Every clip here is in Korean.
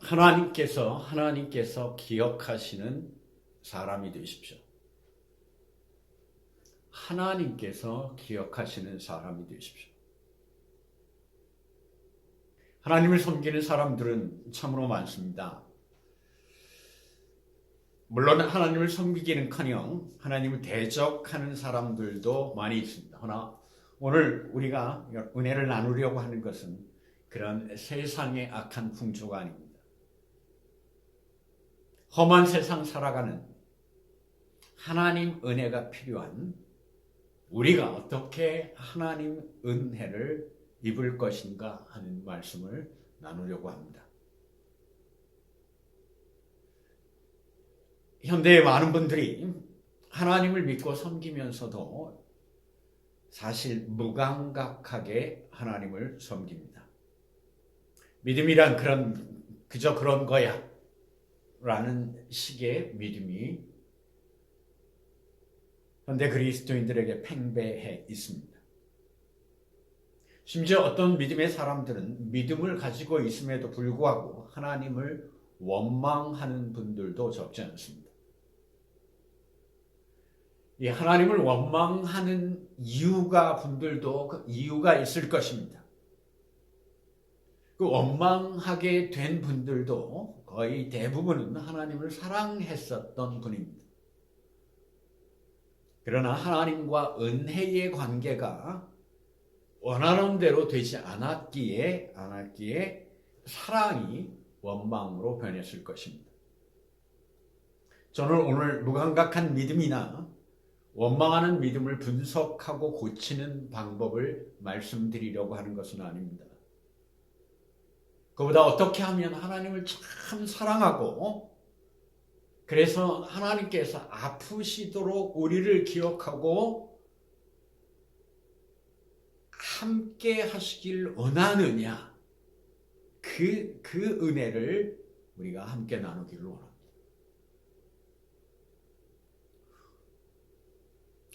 하나님께서 기억하시는 사람이 되십시오. 하나님께서 기억하시는 사람이 되십시오. 하나님을 섬기는 사람들은 참으로 많습니다. 물론 하나님을 섬기기는커녕 하나님을 대적하는 사람들도 많이 있습니다. 그러나 오늘 우리가 은혜를 나누려고 하는 것은 그런 세상의 악한 풍조가 아닙니다. 험한 세상 살아가는 하나님 은혜가 필요한 우리가 어떻게 하나님 은혜를 입을 것인가 하는 말씀을 나누려고 합니다. 현대의 많은 분들이 하나님을 믿고 섬기면서도 사실 무감각하게 하나님을 섬깁니다. 믿음이란 그저 그런 거야 라는 식의 믿음이 현대 그리스도인들에게 팽배해 있습니다. 심지어 어떤 믿음의 사람들은 믿음을 가지고 있음에도 불구하고 하나님을 원망하는 분들도 적지 않습니다. 이 하나님을 원망하는 분들도 그 이유가 있을 것입니다. 그 원망하게 된 분들도 거의 대부분은 하나님을 사랑했었던 분입니다. 그러나 하나님과 은혜의 관계가 원하는 대로 되지 않았기에 사랑이 원망으로 변했을 것입니다. 저는 오늘 무감각한 믿음이나 원망하는 믿음을 분석하고 고치는 방법을 말씀드리려고 하는 것은 아닙니다. 그보다 어떻게 하면 하나님을 참 사랑하고 그래서 하나님께서 아프시도록 우리를 기억하고 함께 하시길 원하느냐 그 은혜를 우리가 함께 나누기를 원합니다.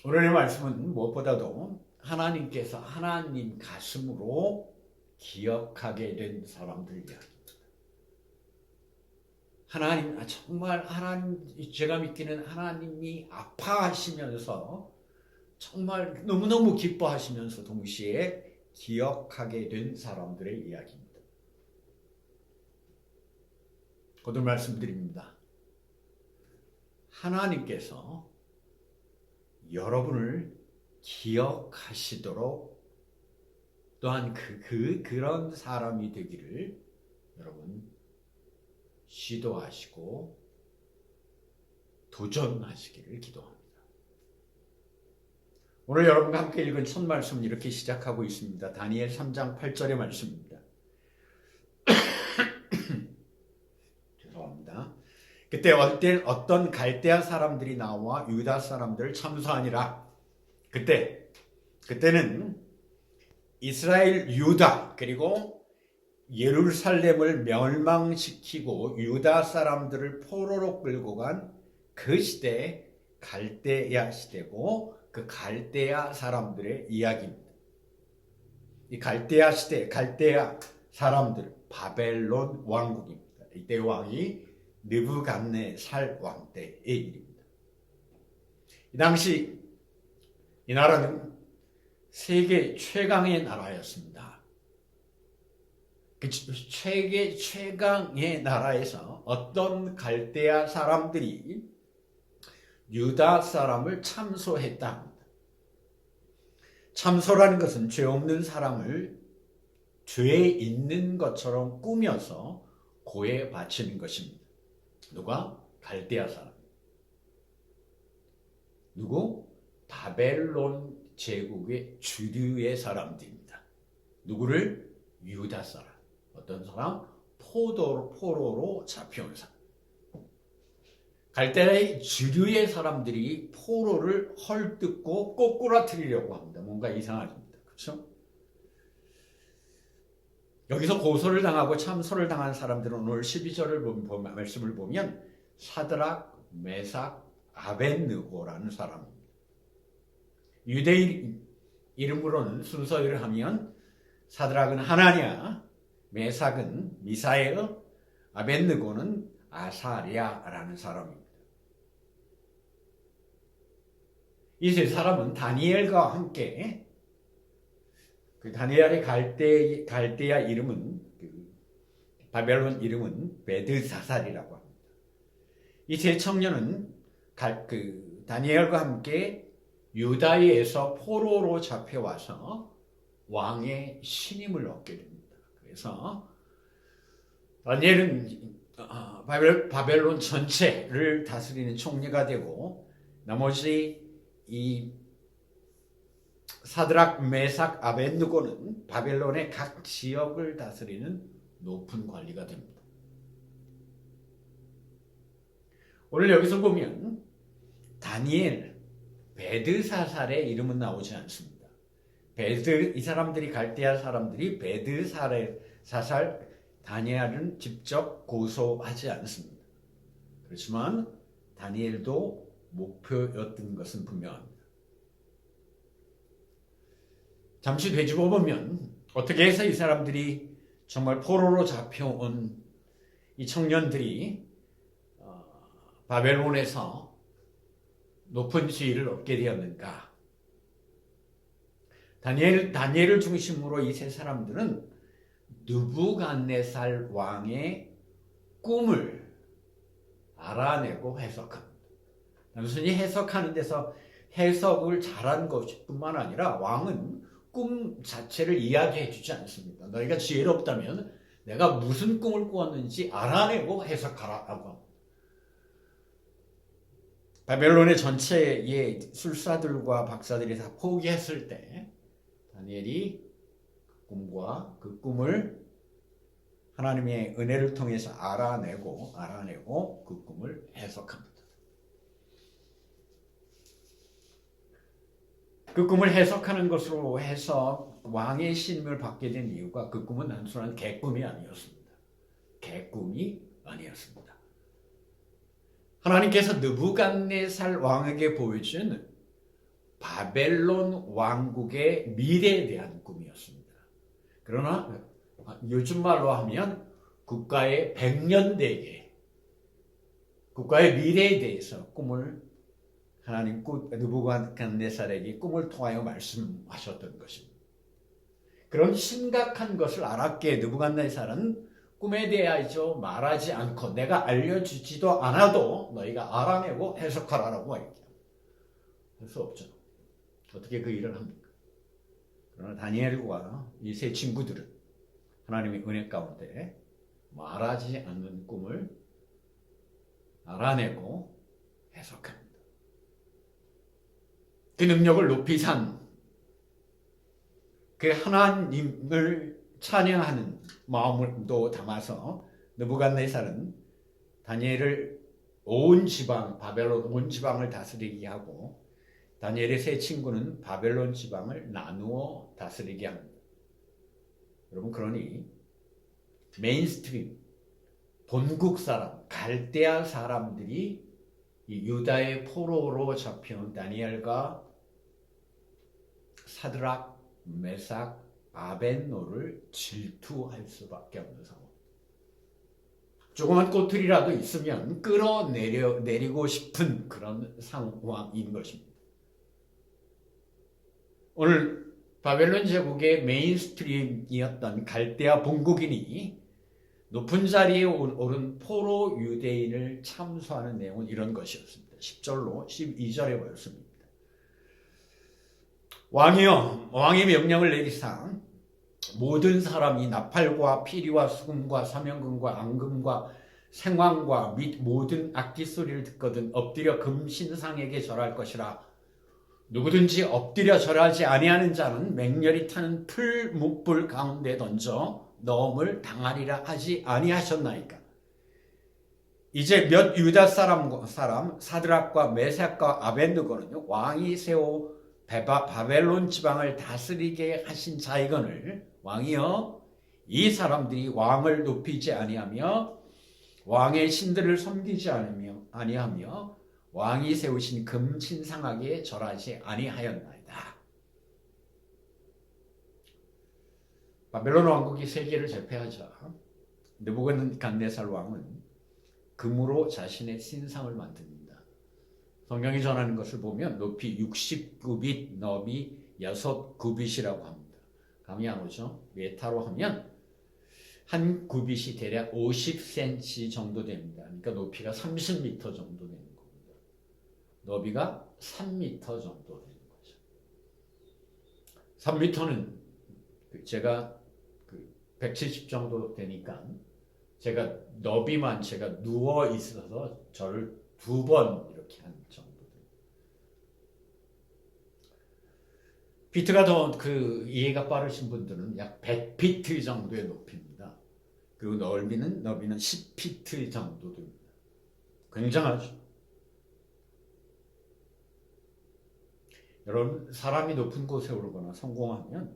오늘의 말씀은 무엇보다도 하나님께서 하나님 가슴으로 기억하게 된 사람들 이야기입니다. 정말 제가 믿기는 하나님이 아파하시면서 정말 너무너무 기뻐하시면서 동시에 기억하게 된 사람들의 이야기입니다. 거듭 말씀드립니다. 하나님께서 여러분을 기억하시도록 또한 그런 사람이 되기를 여러분 시도하시고 도전하시기를 기도합니다. 오늘 여러분과 함께 읽은 첫 말씀은 이렇게 시작하고 있습니다. 다니엘 3장 8절의 말씀입니다. 죄송합니다. 그때 어떤 갈대아 사람들이 나와 유다 사람들을 참소하니라. 그때는 이스라엘 유다 그리고 예루살렘을 멸망시키고 유다 사람들을 포로로 끌고 간 그 시대 갈대아 시대고 그 갈대아 사람들의 이야기입니다. 이 갈대아 시대 갈대아 사람들 바벨론 왕국입니다. 이때 왕이 느부갓네살 왕 때의 일입니다. 이 당시 이 나라는 세계 최강의 나라였습니다. 그 세계 최강의 나라에서 어떤 갈대아 사람들이 유다 사람을 참소했다 합니다. 참소라는 것은 죄 없는 사람을 죄 있는 것처럼 꾸며서 고에 바치는 것입니다. 누가? 갈대아 사람. 누구? 바벨론 제국의 주류의 사람들입니다. 누구를? 유다 사람. 어떤 사람? 포로로 잡혀온 사람. 갈대아의 주류의 사람들이 포로를 헐뜯고 꼬꾸라뜨리려고 합니다. 뭔가 이상합니다. 그렇죠? 여기서 고소를 당하고 참소를 당한 사람들은 오늘 12절을 말씀을 보면 사드락, 메삭, 아벳느고라는 사람입니다. 유대인 이름으로는 순서대로 하면 사드락은 하나냐, 메삭은 미사엘, 아벳느고는 아사랴라는 사람입니다. 이 세 사람은 다니엘과 함께 그 다니엘의 갈대아 이름은 바벨론 이름은 베드사살이라고 합니다. 이 세 청년은 다니엘과 함께 유다에서 포로로 잡혀와서 왕의 신임을 얻게 됩니다. 그래서 다니엘은 바벨론 전체를 다스리는 총리가 되고 나머지 이 사드락, 메삭, 아벳느고는 바벨론의 각 지역을 다스리는 높은 관리가 됩니다. 오늘 여기서 보면 다니엘, 베드사살의 이름은 나오지 않습니다. 이 사람들이 갈대아 사람들이 베드사살 다니엘은 직접 고소하지 않습니다. 그렇지만 다니엘도 목표였던 것은 분명합니다. 잠시 되짚어 보면 어떻게 해서 이 사람들이 정말 포로로 잡혀온 이 청년들이 바벨론에서 높은 지위를 얻게 되었는가? 다니엘을 중심으로 이 세 사람들은 느부갓네살 왕의 꿈을 알아내고 해석합니다. 단순히 해석하는 데서 해석을 잘한 것뿐만 아니라 왕은 꿈 자체를 이야기해 주지 않습니다. 너희가 지혜롭다면 내가 무슨 꿈을 꾸었는지 알아내고 해석하라고 합니다. 바벨론의 전체의 술사들과 박사들이 다 포기했을 때 다니엘이 꿈과 그 꿈을 하나님의 은혜를 통해서 알아내고 그 꿈을 해석합니다. 그 꿈을 해석하는 것으로 해서 왕의 신임을 받게 된 이유가 그 꿈은 단순한 개꿈이 아니었습니다. 개꿈이 아니었습니다. 하나님께서 느부갓네살 왕에게 보여준 바벨론 왕국의 미래에 대한 꿈이었습니다. 그러나 요즘 말로 하면 국가의 백년대계, 국가의 미래에 대해서 꿈을 하나님 느부갓네살에게 꿈을 통하여 말씀하셨던 것입니다. 그런 심각한 것을 알았기에 느부갓네살은 꿈에 대하여 말하지 않고 내가 알려주지도 않아도 너희가 알아내고 해석하라고 얘기합니다. 할 수 없죠. 어떻게 그 일을 합니까? 그러나 다니엘과 이 세 친구들은 하나님의 은혜 가운데 말하지 않는 꿈을 알아내고 해석합니다. 그 능력을 높이 산 그 하나님을 찬양하는 마음도 담아서 느부갓네살은 다니엘을 바벨론 온 지방을 다스리게 하고 다니엘의 세 친구는 바벨론 지방을 나누어 다스리게 합니다. 여러분, 그러니 메인스트림 본국 사람, 갈대아 사람들이 이 유다의 포로로 잡혀온 다니엘과 사드락, 메삭, 아벳노를 질투할 수밖에 없는 상황. 조그만 꼬투리라도 있으면 끌어내리고 싶은 그런 상황인 것입니다. 오늘 바벨론 제국의 메인스트림이었던 갈대아 본국인이 높은 자리에 오른 포로 유대인을 참수하는 내용은 이런 것이었습니다. 10절로 12절에 보였습니다. 왕이여, 왕의 명령을 내리사 모든 사람이 나팔과 피리와 수금과 사명금과 앙금과 생황과 및 모든 악기 소리를 듣거든 엎드려 금신상에게 절할 것이라. 누구든지 엎드려 절하지 아니하는 자는 맹렬히 타는 풀 묵불 가운데 던져 넣음을 당하리라 하지 아니하셨나이까. 이제 몇 유다 사람 사드락과 메삭과 아벳느고는 왕이 세워 바벨론 지방을 다스리게 하신 자이거늘 왕이여, 이 사람들이 왕을 높이지 아니하며 왕의 신들을 섬기지 아니하며 왕이 세우신 금신상하게 절하지 아니하였나이다. 바벨론 왕국이 세계를 제패하자 느부갓네살 왕은 금으로 자신의 신상을 만듭니다. 성경이 전하는 것을 보면 높이 60규빗, 너비 6규빗이라고 합니다. 감이 안 오죠? 메타로 하면 한 규빗이 대략 50cm 정도 됩니다. 그러니까 높이가 30m 정도 되는 겁니다. 너비가 3m 정도 되는 거죠. 3m는 제가 170 정도 되니까 제가 너비만 제가 누워 있어서 저를 2번 이렇게 한 정도 돼요. 피트가 더 이해가 빠르신 분들은 약 100피트 정도의 높이입니다. 그리고 너비는 10피트 정도 됩니다. 굉장하죠. 여러분, 사람이 높은 곳에 오르거나 성공하면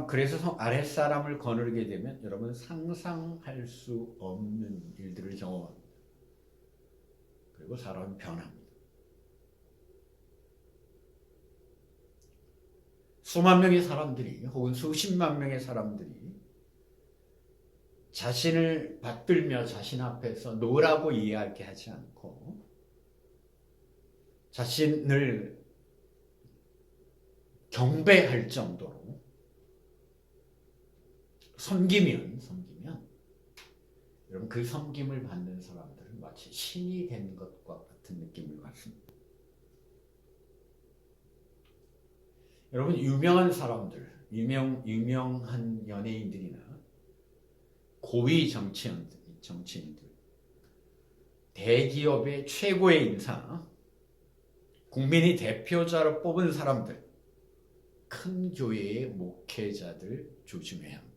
그래서 아랫사람을 거느리게 되면 여러분 상상할 수 없는 일들을 경험합니다. 그리고 사람은 변합니다. 수만 명의 사람들이 혹은 수십만 명의 사람들이 자신을 받들며 자신 앞에서 노라고 이해하게 하지 않고 자신을 경배할 정도로 섬기면 여러분 그 섬김을 받는 사람들은 마치 신이 된 것과 같은 느낌을 받습니다. 여러분 유명한 사람들, 유명한 연예인들이나 고위 정치인들, 대기업의 최고의 인사, 국민이 대표자로 뽑은 사람들, 큰 교회의 목회자들 조심해야 합니다.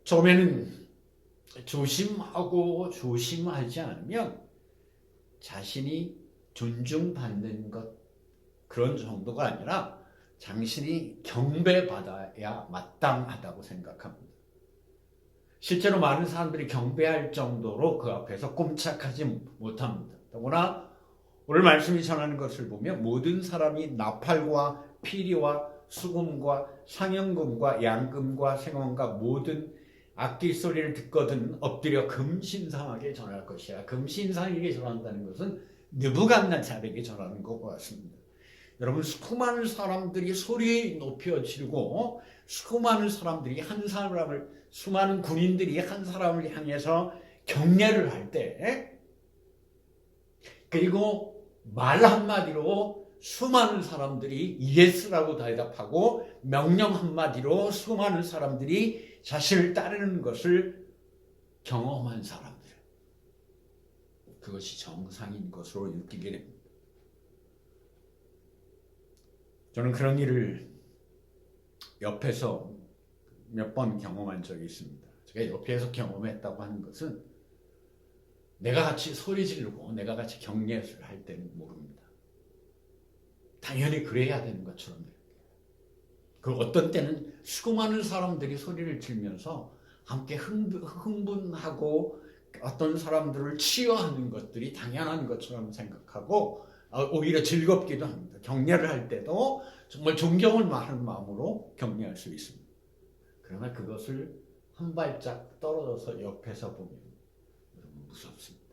처음에는 조심하고 조심하지 않으면 자신이 존중받는 것 그런 정도가 아니라 당신이 경배받아야 마땅하다고 생각합니다. 실제로 많은 사람들이 경배할 정도로 그 앞에서 꼼짝하지 못합니다. 더구나 오늘 말씀이 전하는 것을 보면 모든 사람이 나팔과 피리와 수금과 상연금과 양금과 생원과 모든 악기 소리를 듣거든 엎드려 금신상에게 전할 것이야. 금신상에게 전한다는 것은 느부갓네살에게 전하는 것과 같습니다. 여러분 수많은 사람들이 소리 높여 지르고 수많은 사람들이 수많은 군인들이 한 사람을 향해서 경례를 할 때 그리고 말 한마디로 수많은 사람들이 예스라고 대답하고 명령 한마디로 수많은 사람들이 자신을 따르는 것을 경험한 사람들, 그것이 정상인 것으로 느끼게 됩니다. 저는 그런 일을 옆에서 몇 번 경험한 적이 있습니다. 제가 옆에서 경험했다고 하는 것은 내가 같이 소리 지르고 내가 같이 경례를 할 때는 모릅니다. 당연히 그래야 되는 것처럼 느껴요. 그리고 어떤 때는 수많은 사람들이 소리를 지르면서 함께 흥분하고 어떤 사람들을 치유하는 것들이 당연한 것처럼 생각하고 오히려 즐겁기도 합니다. 경례를 할 때도 정말 존경을 하는 마음으로 경례할 수 있습니다. 그러나 그것을 한 발짝 떨어져서 옆에서 보면 여러분 무섭습니다.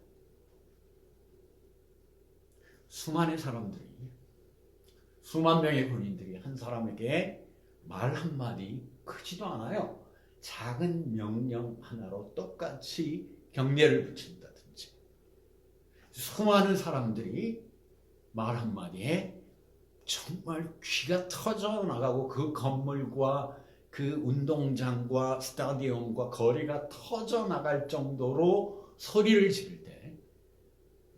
수많은 사람들이, 수만 명의 군인들이 한 사람에게 말 한마디 크지도 않아요. 작은 명령 하나로 똑같이 경례를 붙인다든지 수많은 사람들이 말 한마디에 정말 귀가 터져나가고 그 건물과 그 운동장과 스타디움과 거리가 터져나갈 정도로 소리를 지를 때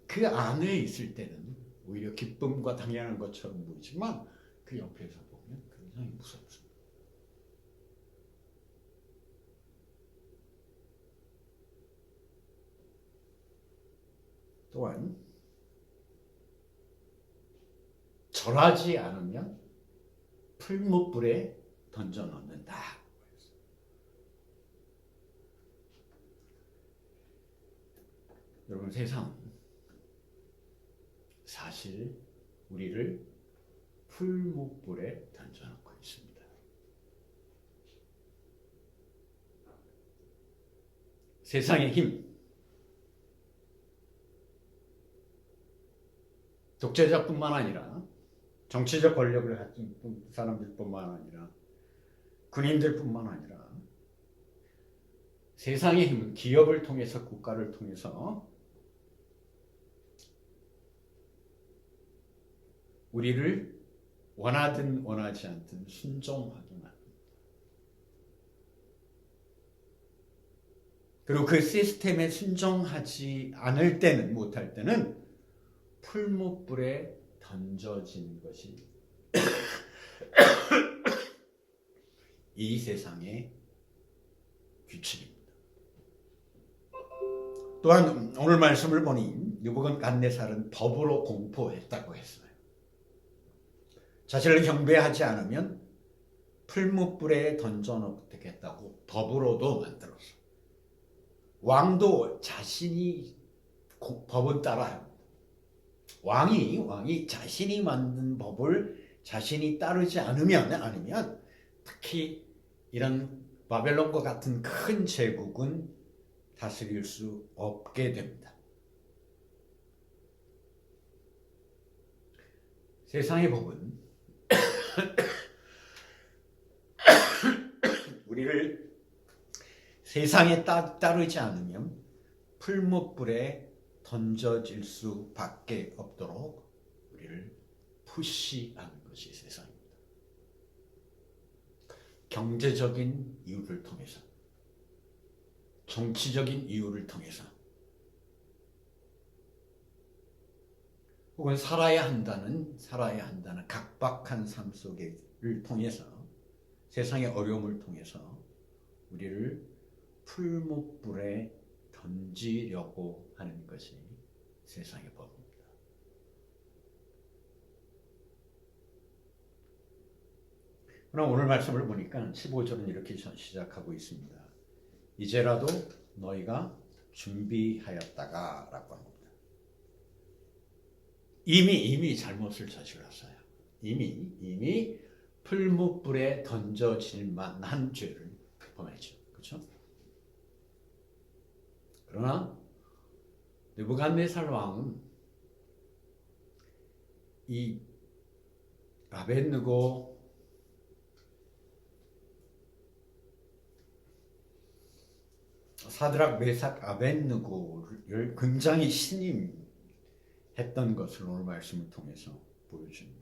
그 안에 있을 때는 오히려 기쁨과 당연한 것처럼 보이지만 그 옆에서 보면 굉장히 무섭습니다. 또한 절하지 않으면 풀무불에 던져 넣는다. 여러분 세상 사실 우리를 풀무불에 던져놓고 있습니다. 세상의 힘, 독재자뿐만 아니라 정치적 권력을 가진 사람들뿐만 아니라 군인들뿐만 아니라 세상의 힘은 기업을 통해서 국가를 통해서 우리를 원하든 원하지 않든 순종하게 합니다. 그리고 그 시스템에 순종하지 않을 때는 못할 때는 풀무불에 던져진 것이 이 세상의 규칙입니다. 또한 오늘 말씀을 보니 느부갓네살은 법으로 공포했다고 했어요. 자신을 경배하지 않으면 풀무불에 던져놓겠다고 법으로도 만들었어요. 왕도 자신이 법은 따라야 합니다. 왕이 자신이 만든 법을 자신이 따르지 않으면 특히 이런 바벨론과 같은 큰 제국은 다스릴 수 없게 됩니다. 세상의 법은 우리를 세상에 따르지 않으면 풀무불에 던져질 수밖에 없도록 우리를 푸시하는 것이 세상입니다. 경제적인 이유를 통해서, 정치적인 이유를 통해서, 혹은 살아야 한다는 각박한 삶 속을 통해서, 세상의 어려움을 통해서 우리를 풀무불에 던지려고 하는 것이 세상의 법입니다. 그러나 오늘 말씀을 보니까 15절은 이렇게 시작하고 있습니다. 이제라도 너희가 준비하였다가 라고 합니다. 이미 잘못을 저질렀어요. 이미 풀무불에 던져질 만한 죄를 범했죠. 그렇죠? 그러나 느부갓네살 왕은 이 아벳느고, 사드락, 메삭, 아벳느고를 굉장히 신임했던 것을 오늘 말씀을 통해서 보여줍니다.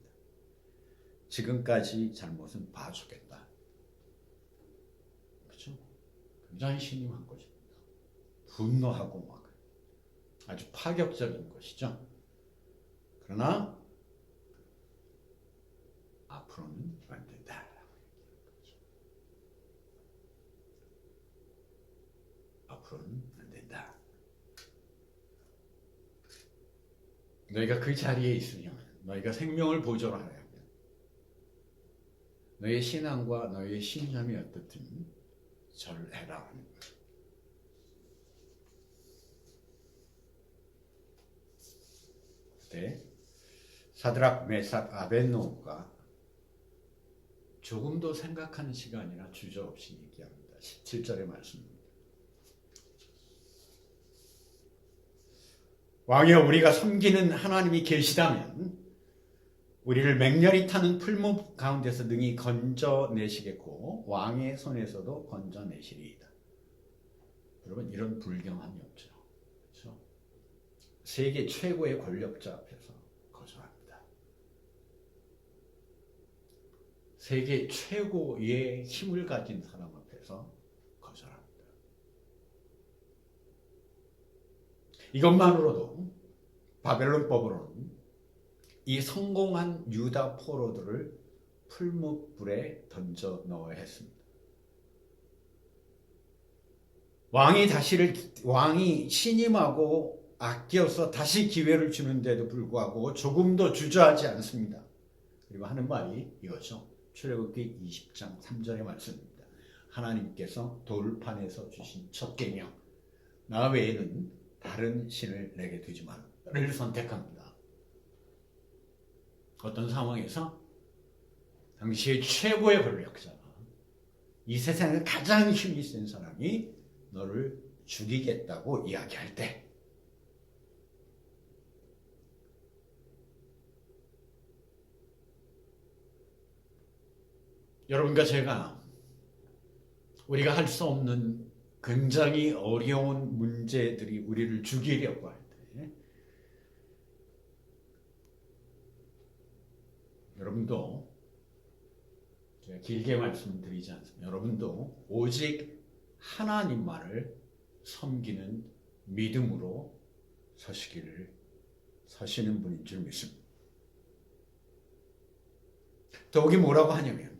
지금까지 잘못은 봐주겠다. 그렇죠? 굉장히 신임한 것입니다. 분노하고 막 아주 파격적인 것이죠. 그러나 앞으로는 안 된다. 앞으로는 안 된다. 너희가 그 자리에 있으면, 너희가 생명을 보존하려면 너희의 신앙과 너희의 신념이 어떻든 절을 해라 하는 거예요. 그때 사드락, 메삭, 아벳느고가 조금도 생각하는 시간이나 주저없이 얘기합니다. 17절의 말씀입니다. 왕이여, 우리가 섬기는 하나님이 계시다면 우리를 맹렬히 타는 풀무 가운데서 능히 건져내시겠고 왕의 손에서도 건져내시리이다. 여러분, 이런 불경함이 없죠. 그렇죠? 세계 최고의 권력자 앞에서 거절합니다. 세계 최고의 힘을 가진 사람 앞에서 거절합니다. 이것만으로도 바벨론법으로는 이 성공한 유다 포로들을 풀무불에 던져 넣어야 했습니다. 왕이 신임하고 아껴서 다시 기회를 주는데도 불구하고 조금도 주저하지 않습니다. 그리고 하는 말이 이거죠. 출애굽기 20장 3절의 말씀입니다. 하나님께서 돌판에서 주신 첫 계명, 나 외에는 다른 신을 내게 두지 말라를 선택합니다. 어떤 상황에서 당시의 최고의 권력자가 이 세상에 가장 힘이 센 사람이 너를 죽이겠다고 이야기할 때 여러분과 제가 우리가 할 수 없는 굉장히 어려운 문제들이 우리를 죽이려고 할 때 여러분도 제가 길게 말씀드리지 않습니다. 여러분도 오직 하나님만을 섬기는 믿음으로 서시는 분인 줄 믿습니다. 더욱이 뭐라고 하냐면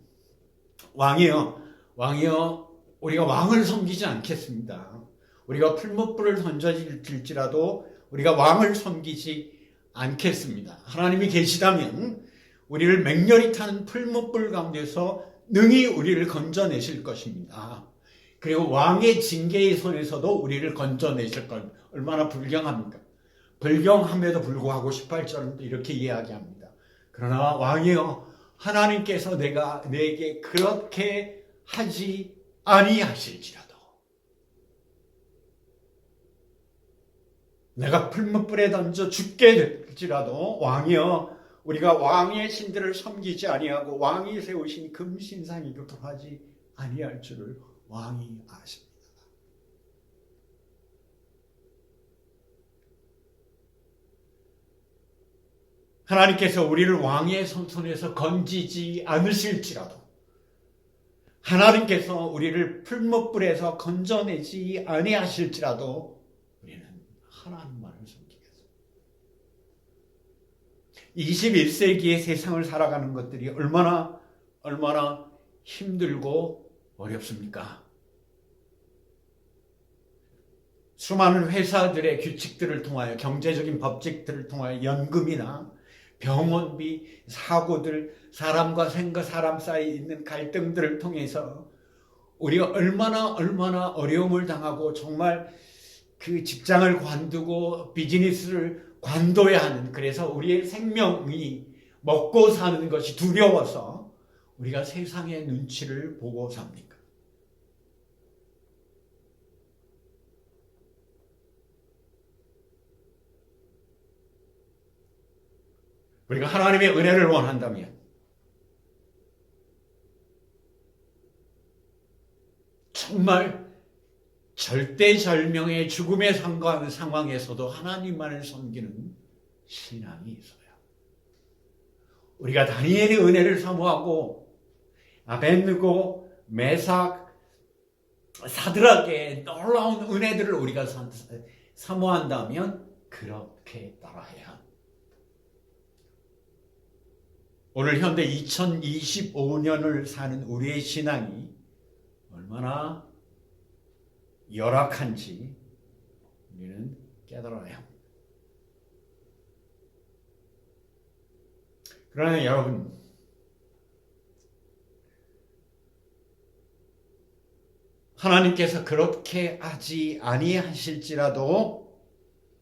왕이여 우리가 왕을 섬기지 않겠습니다. 우리가 풀무불을 던져질지라도 우리가 왕을 섬기지 않겠습니다. 하나님이 계시다면 우리를 맹렬히 타는 풀무불 가운데서 능히 우리를 건져내실 것입니다. 그리고 왕의 징계의 손에서도 우리를 건져내실 것. 얼마나 불경합니까? 불경함에도 불구하고 18절은 이렇게 이야기합니다. 그러나 왕이여 하나님께서 내게 그렇게 하지 아니하실지라도 내가 풀무불에 던져 죽게 될지라도 왕이여 우리가 왕의 신들을 섬기지 아니하고 왕이 세우신 금신상에 굴하지 아니할 줄을 왕이 아십니다. 하나님께서 우리를 왕의 손에서 건지지 않으실지라도 하나님께서 우리를 풀무불에서 건져내지 아니하실지라도 우리는 하나님만을 섬기겠습니다. 21세기의 세상을 살아가는 것들이 얼마나 힘들고 어렵습니까? 수많은 회사들의 규칙들을 통하여 경제적인 법칙들을 통하여 연금이나 병원비, 사고들, 사람과 사람 사이에 있는 갈등들을 통해서 우리가 얼마나 어려움을 당하고 정말 그 직장을 관두고 비즈니스를 관둬야 하는, 그래서 우리의 생명이 먹고 사는 것이 두려워서 우리가 세상의 눈치를 보고 삽니까? 우리가 하나님의 은혜를 원한다면 정말 절대절명의 죽음에 상관한 상황에서도 하나님만을 섬기는 신앙이 있어요. 우리가 다니엘의 은혜를 사모하고 아벳느고, 메삭, 사드락의 놀라운 은혜들을 우리가 사모한다면 그렇게 따라해야 합니다. 오늘 현대 2025년을 사는 우리의 신앙이 얼마나 열악한지 우리는 깨달아야 합니다. 그러나 여러분, 하나님께서 그렇게 하지 아니하실지라도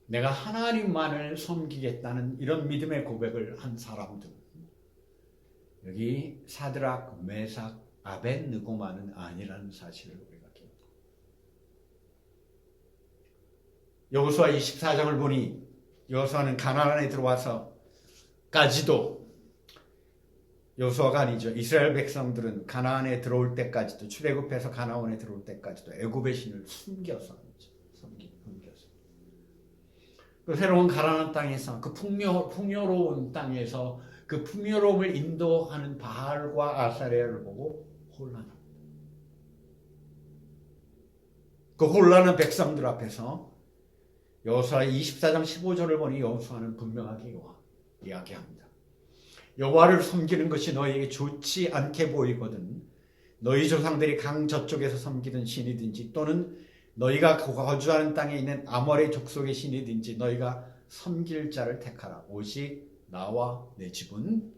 내가 하나님만을 섬기겠다는 이런 믿음의 고백을 한 사람들, 여기 사드락, 메삭, 아벳느고만은 아니라는 사실을 우리가 기억합니다. 여호수아 24장을 보니 여호수아는 가나안에 들어와서까지도, 여호수아가 아니죠, 이스라엘 백성들은 가나안에 들어올 때까지도, 출애굽해서 가나안에 들어올 때까지도 애굽의 신을 숨겨서 그 새로운 가나안 땅에서, 그 풍요로운 땅에서 그 풍요로움을 인도하는 바알과 아사레를 보고 혼란합니다. 그 혼란한 백성들 앞에서 여호수아 24장 15절을 보니 여호수아는 분명하게 이야기합니다. 여호와를 섬기는 것이 너희에게 좋지 않게 보이거든 너희 조상들이 강 저쪽에서 섬기던 신이든지 또는 너희가 거주하는 땅에 있는 아모레 족속의 신이든지 너희가 섬길 자를 택하라. 오직 나와 내 집은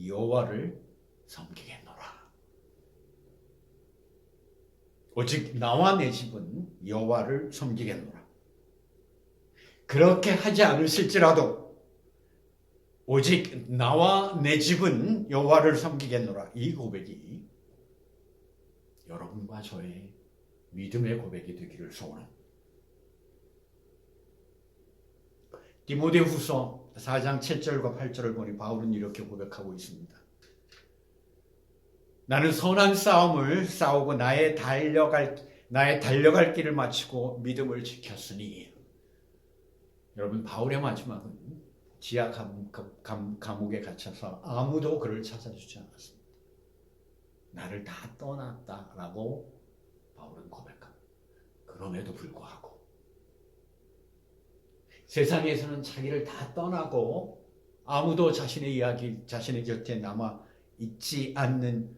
여호와를 섬기겠노라. 오직 나와 내 집은 여호와를 섬기겠노라. 그렇게 하지 않으실지라도 오직 나와 내 집은 여호와를 섬기겠노라. 이 고백이 여러분과 저의 믿음의 고백이 되기를 소원합니다. 디모데후서 4장 7절과 8절을 보니 바울은 이렇게 고백하고 있습니다. 나는 선한 싸움을 싸우고 나의 달려갈 길을 마치고 믿음을 지켰으니. 여러분, 바울의 마지막은 지하 감옥에 갇혀서 아무도 그를 찾아주지 않았습니다. 나를 다 떠났다라고 바울은 고백합니다. 그럼에도 불구하고 세상에서는 자기를 다 떠나고 아무도 자신의 이야기, 자신의 곁에 남아 있지 않는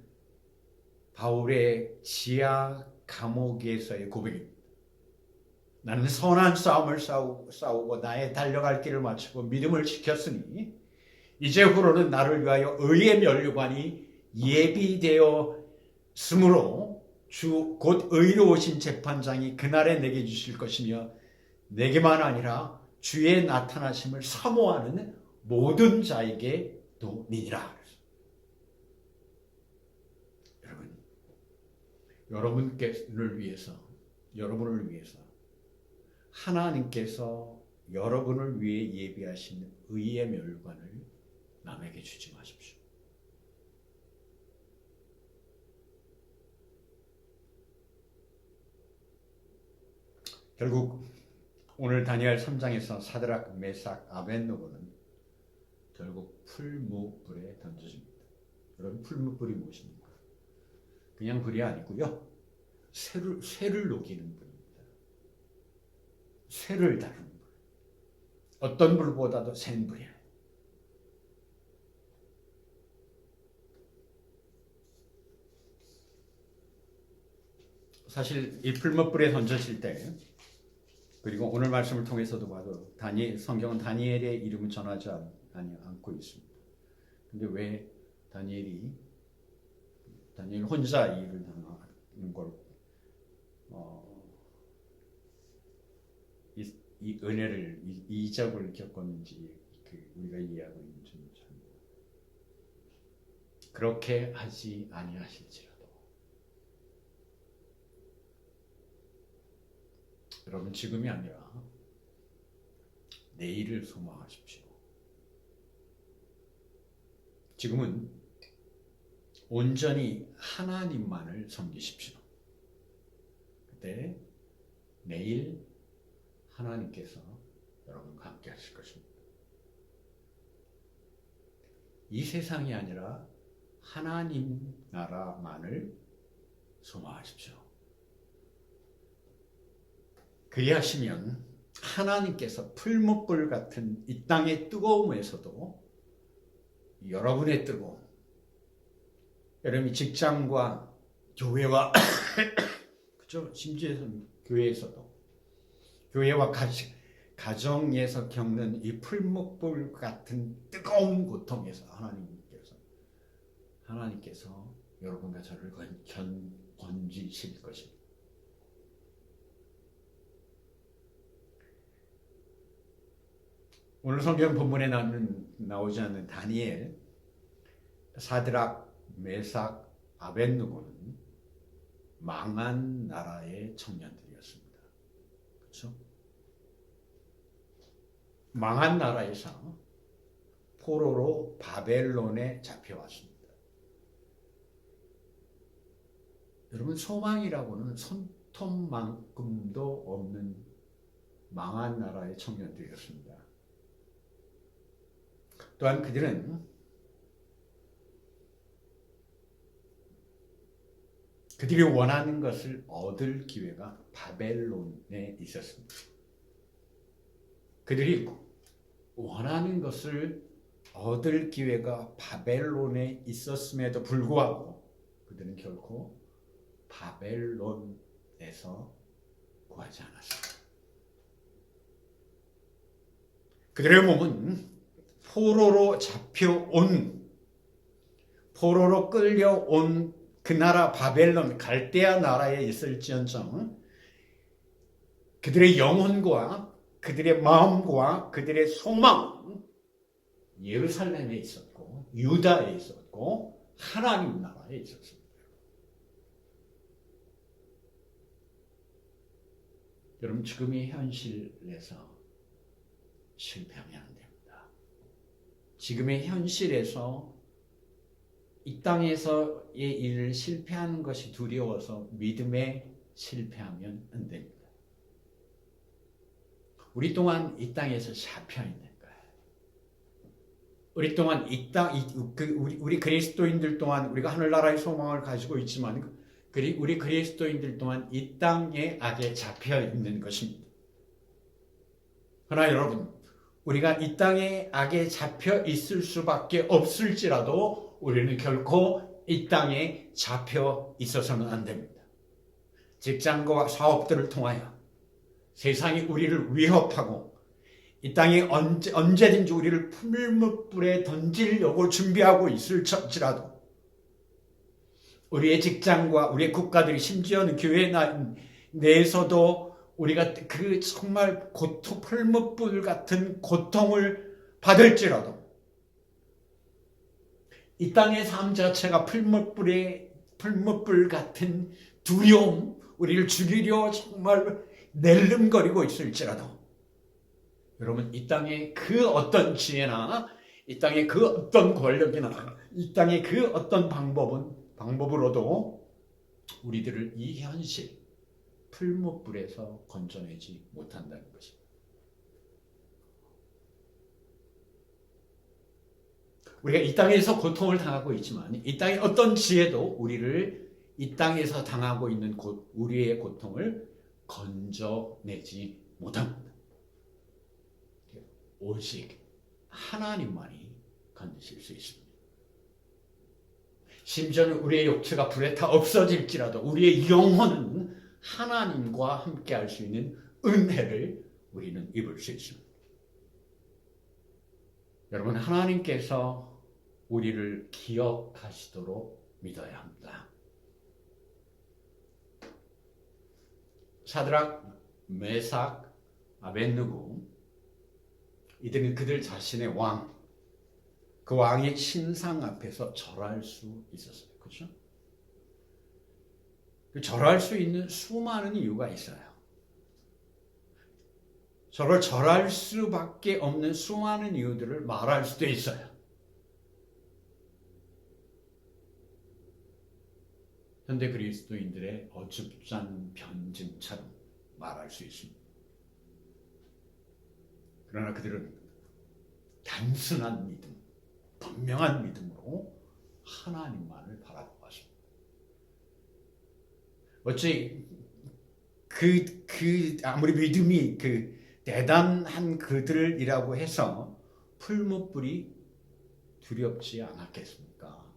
바울의 지하 감옥에서의 고백입니다. 나는 선한 싸움을 싸우고 나의 달려갈 길을 마치고 믿음을 지켰으니 이제후로는 나를 위하여 의의 면류관이 예비되었으므로 주 곧 의로우신 재판장이 그날에 내게 주실 것이며 내게만 아니라 주의 나타나심을 사모하는 모든 자에게도 니니라. 여러분을 위해서 하나님께서 여러분을 위해 예비하신 의의 멸관을 남에게 주지 마십시오. 결국 오늘 다니엘 3장에서 사드락, 메삭, 아벳느고는 결국 풀무불에 던져집니다. 여러분, 풀무불이 무엇입니까? 그냥 불이 아니고요. 쇠를 녹이는 불입니다. 쇠를 다루는 불. 어떤 불보다도 센 불이에요. 사실 이 풀무불에 던져질 때, 그리고 오늘 말씀을 통해서도 봐도 성경은 다니엘의 이름을 전하지 않고 있습니다. 근데 왜 다니엘 혼자 이 일을 당하는 걸 이 은혜를, 이 이적을 겪었는지 우리가 이해하고 있는지 참. 그렇게 하지 아니하실지라도 여러분, 지금이 아니라 내일을 소망하십시오. 지금은 온전히 하나님만을 섬기십시오. 그때 내일 하나님께서 여러분과 함께 하실 것입니다. 이 세상이 아니라 하나님 나라만을 소망하십시오. 그리하시면 하나님께서 풀무불 같은 이 땅의 뜨거움에서도 여러분의 뜨거움, 여러분이 직장과 교회와 그렇죠? 심지어는 교회에서도, 교회와 가정에서 겪는 이 풀무불 같은 뜨거운 고통에서 하나님께서 여러분과 저를 건지실 것입니다. 오늘 성경 본문에 나오지 않는 다니엘, 사드락, 메삭, 아벳느고는 망한 나라의 청년들이었습니다. 그렇죠? 망한 나라에서 포로로 바벨론에 잡혀왔습니다. 여러분, 소망이라고는 손톱만큼도 없는 망한 나라의 청년들이었습니다. 또한 그들이 원하는 것을 얻을 기회가 바벨론에 있었습니다. 그들이 원하는 것을 얻을 기회가 바벨론에 있었음에도 불구하고 그들은 결코 바벨론에서 구하지 않았습니다. 그들의 몸은 포로로 끌려온 그 나라 바벨론, 갈대아 나라에 있을지언정 그들의 영혼과 그들의 마음과 그들의 소망은 예루살렘에 있었고 유다에 있었고 하나님 나라에 있었습니다. 여러분 지금의 현실에서 실패하면 안 됩니다. 지금의 현실에서 이 땅에서의 일을 실패하는 것이 두려워서 믿음에 실패하면 안 됩니다. 우리 또한 이 땅에서 잡혀 있는 거예요. 우리 또한 우리 그리스도인들 또한 우리가 하늘나라의 소망을 가지고 있지만 우리 그리스도인들 또한 이 땅의 악에 잡혀 있는 것입니다. 그러나 여러분, 우리가 이 땅의 악에 잡혀 있을 수밖에 없을지라도 우리는 결코 이 땅에 잡혀 있어서는 안 됩니다. 직장과 사업들을 통하여 세상이 우리를 위협하고 이 땅에 언제든지 우리를 풀무불에 던지려고 준비하고 있을지라도 우리의 직장과 우리의 국가들이 심지어는 교회 내에서도 우리가 그 정말 풀무불 같은 고통을 받을지라도 이 땅의 삶 자체가 풀무불 같은 두려움, 우리를 죽이려 정말 낼름거리고 있을지라도 여러분 이 땅의 그 어떤 지혜나 이 땅의 그 어떤 권력이나 이 땅의 그 어떤 방법으로도 우리들을 이 현실 풀무불에서 건져내지 못한다는 것입니다. 우리가 이 땅에서 고통을 당하고 있지만 이 땅의 어떤 지혜도 우리를 이 땅에서 당하고 있는 우리의 고통을 건져내지 못합니다. 오직 하나님만이 건지실 수 있습니다. 심지어는 우리의 육체가 불에 타 없어질지라도 우리의 영혼은 하나님과 함께 할 수 있는 은혜를 우리는 입을 수 있습니다. 여러분, 하나님께서 우리를 기억하시도록 믿어야 합니다. 사드락, 메삭, 아벳느고 이들은 그들 자신의 그 왕의 신상 앞에서 절할 수 있었어요. 그렇죠? 절할 수 있는 수많은 이유가 있어요. 저를 절할 수밖에 없는 수많은 이유들을 말할 수도 있어요. 현대 그리스도인들의 어줍잖은 변증처럼 말할 수 있습니다. 그러나 그들은 단순한 믿음, 분명한 믿음으로 하나님만을 바라보고 왔습니다. 어찌 아무리 믿음이 대단한 그들이라고 해서 풀무불이 두렵지 않았겠습니까?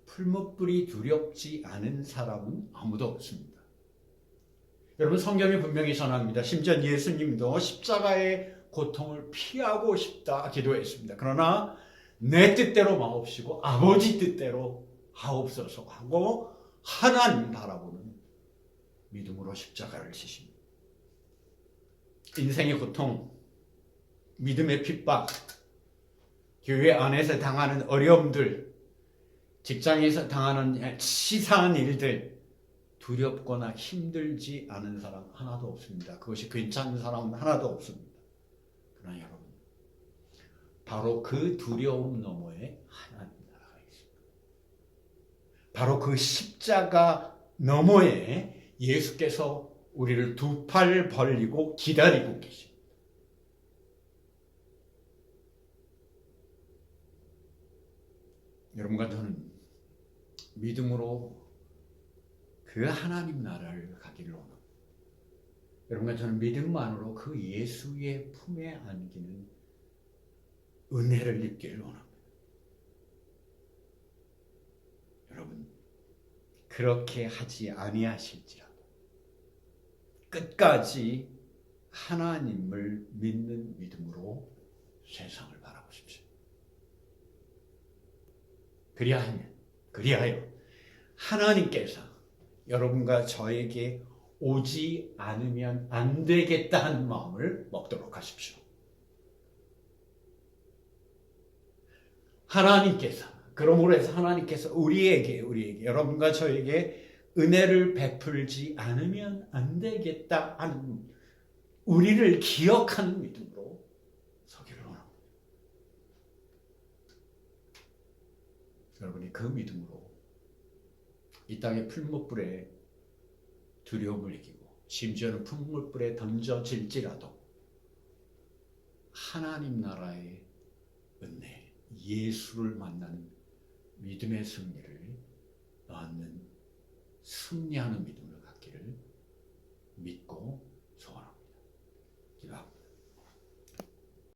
풀무불이 두렵지 않은 사람은 아무도 없습니다. 여러분, 성경이 분명히 전합니다. 심지어 예수님도 십자가의 고통을 피하고 싶다 기도했습니다. 그러나 내 뜻대로 마옵시고 아버지 뜻대로 하옵소서 하고 하나님 바라보는 믿음으로 십자가를 지십니다. 인생의 고통, 믿음의 핍박, 교회 안에서 당하는 어려움들, 직장에서 당하는 치사한 일들, 두렵거나 힘들지 않은 사람 하나도 없습니다. 그것이 괜찮은 사람은 하나도 없습니다. 그러나 여러분, 바로 그 두려움 너머에 하나님 나라가 있습니다. 바로 그 십자가 너머에 예수께서 우리를 두 팔 벌리고 기다리고 계십니다. 여러분과 저는 믿음으로 그 하나님 나라를 가기를 원합니다. 여러분과 저는 믿음만으로 그 예수의 품에 안기는 은혜를 입기를 원합니다. 여러분, 그렇게 하지 아니하실지라도 끝까지 하나님을 믿는 믿음으로 세상을 바라보십시오. 그리하여 하나님께서 여러분과 저에게 오지 않으면 안 되겠다는 마음을 먹도록 하십시오. 그러므로 해서 하나님께서 우리에게 여러분과 저에게 은혜를 베풀지 않으면 안 되겠다 하는 우리를 기억하는 믿음으로 서기를 원합니다. 여러분이 그 믿음으로 이 땅의 풀무불에 두려움을 이기고 심지어는 풀무불에 던져질지라도 하나님 나라의 은혜, 예수를 만나는 믿음의 승리를 얻는 승리하는 믿음을 갖기를 믿고